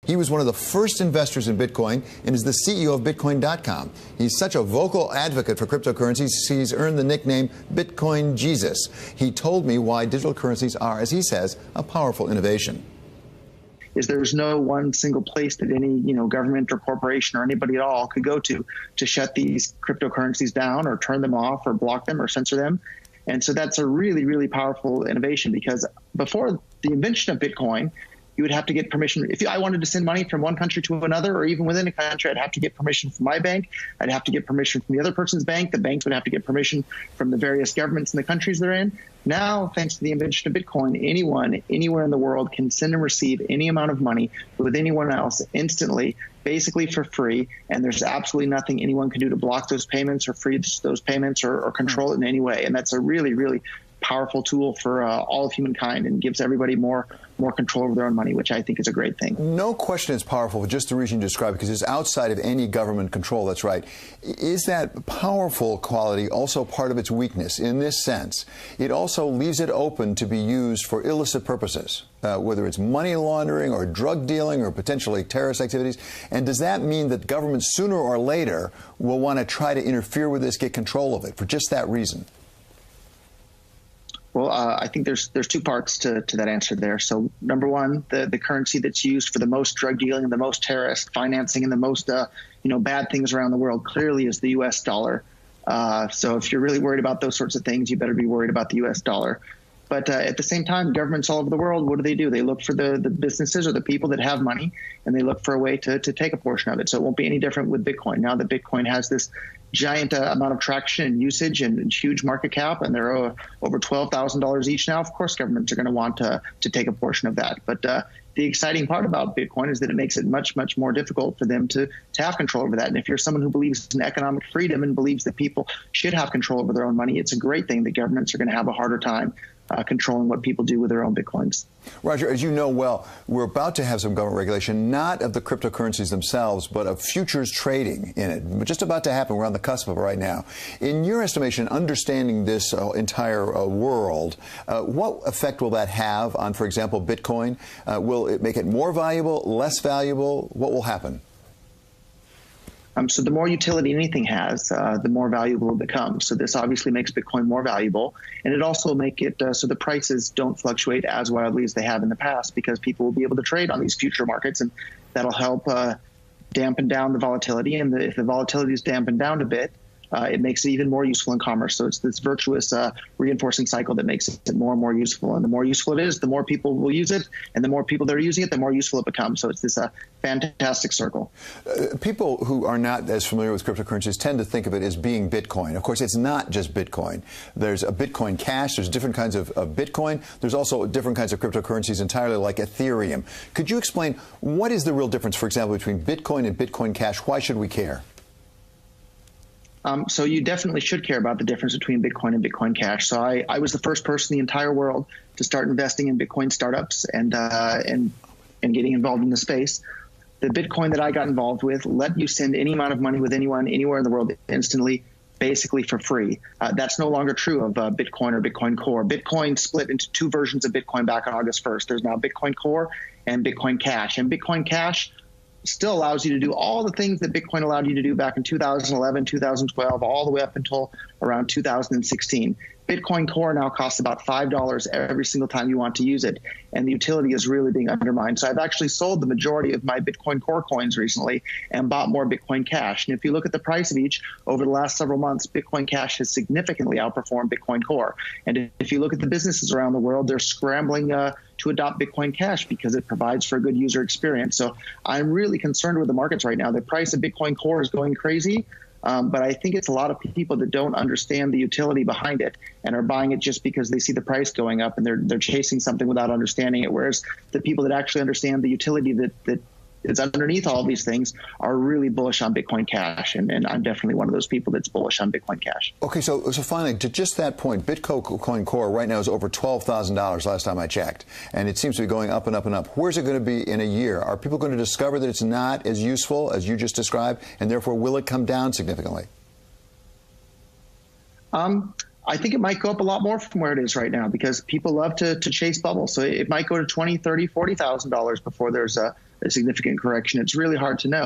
He was one of the first investors in Bitcoin and is the CEO of Bitcoin.com. He's such a vocal advocate for cryptocurrencies, he's earned the nickname Bitcoin Jesus. He told me why digital currencies are, as he says, a powerful innovation. There's no one single place that any government or corporation or anybody at all could go to shut these cryptocurrencies down or turn them off or block them or censor them. And so that's a really, really powerful innovation, because before the invention of Bitcoin, you would have to get permission. If I wanted to send money from one country to another, or even within a country, I'd have to get permission from my bank. I'd have to get permission from the other person's bank. The banks would have to get permission from the various governments in the countries they're in. Now, thanks to the invention of Bitcoin, anyone, anywhere in the world can send and receive any amount of money with anyone else instantly, basically for free. And there's absolutely nothing anyone can do to block those payments or freeze those payments or control it in any way. And that's a really, really powerful tool for all of humankind, and gives everybody more control over their own money, which I think is a great thing. No question it's powerful for just the reason you described, because it's outside of any government control. That's right. Is that powerful quality also part of its weakness in this sense? It also leaves it open to be used for illicit purposes, whether it's money laundering or drug dealing or potentially terrorist activities. And does that mean that governments sooner or later will want to try to interfere with this, get control of it for just that reason? Well, I think there's two parts to that answer there. So number one, the currency that's used for the most drug dealing and the most terrorist financing and the most bad things around the world clearly is the U.S. dollar. So if you're really worried about those sorts of things, you better be worried about the U.S. dollar. But at the same time, governments all over the world, what do? They look for the businesses or the people that have money, and they look for a way to take a portion of it. So it won't be any different with Bitcoin. Now that Bitcoin has this giant amount of traction and usage and huge market cap, and they're over $12,000 each now, of course governments are going to want to take a portion of that. But the exciting part about Bitcoin is that it makes it much, much more difficult for them to have control over that. And if you're someone who believes in economic freedom and believes that people should have control over their own money, it's a great thing that governments are going to have a harder time controlling what people do with their own Bitcoins. Roger, as you know well, we're about to have some government regulation, not of the cryptocurrencies themselves, but of futures trading in it. But just about to happen. We're on the cusp of it right now. In your estimation, understanding this entire world, what effect will that have on, for example, Bitcoin? Will it make it more valuable, less valuable? What will happen? So the more utility anything has, the more valuable it becomes. So this obviously makes Bitcoin more valuable, and it also will make it so the prices don't fluctuate as wildly as they have in the past, because people will be able to trade on these future markets, and that'll help dampen down the volatility. And if the volatility is dampened down a bit, it makes it even more useful in commerce. So it's this virtuous reinforcing cycle that makes it more and more useful. And the more useful it is, the more people will use it. And the more people that are using it, the more useful it becomes. So it's this fantastic circle. People who are not as familiar with cryptocurrencies tend to think of it as being Bitcoin. Of course, it's not just Bitcoin. There's a Bitcoin Cash. There's different kinds of Bitcoin. There's also different kinds of cryptocurrencies entirely, like Ethereum. Could you explain what is the real difference, for example, between Bitcoin and Bitcoin Cash? Why should we care? So you definitely should care about the difference between Bitcoin and Bitcoin Cash. So I was the first person in the entire world to start investing in Bitcoin startups and getting involved in the space. The Bitcoin that I got involved with let you send any amount of money with anyone, anywhere in the world instantly, basically for free. That's no longer true of Bitcoin or Bitcoin Core. Bitcoin split into two versions of Bitcoin back on August 1st. There's now Bitcoin Core and Bitcoin Cash. And Bitcoin Cash still allows you to do all the things that Bitcoin allowed you to do back in 2011, 2012, all the way up until around 2016. Bitcoin Core now costs about $5 every single time you want to use it, and the utility is really being undermined. So I've actually sold the majority of my Bitcoin Core coins recently and bought more Bitcoin Cash. And if you look at the price of each over the last several months, Bitcoin Cash has significantly outperformed Bitcoin Core. And if you look at the businesses around the world, they're scrambling to adopt Bitcoin Cash because it provides for a good user experience. So I'm really concerned with the markets right now. The price of Bitcoin Core is going crazy. But I think it's a lot of people that don't understand the utility behind it and are buying it just because they see the price going up, and they're chasing something without understanding it. Whereas the people that actually understand the utility that is underneath all of these things are really bullish on Bitcoin Cash. And I'm definitely one of those people that's bullish on Bitcoin Cash. Okay, so finally, to just that point, Bitcoin Core right now is over $12,000 last time I checked. And it seems to be going up and up and up. Where's it going to be in a year? Are people going to discover that it's not as useful as you just described, and therefore will it come down significantly? I think it might go up a lot more from where it is right now, because people love to chase bubbles. So it might go to $20,000, $30,000, $40,000 before there's a a significant correction? It's really hard to know.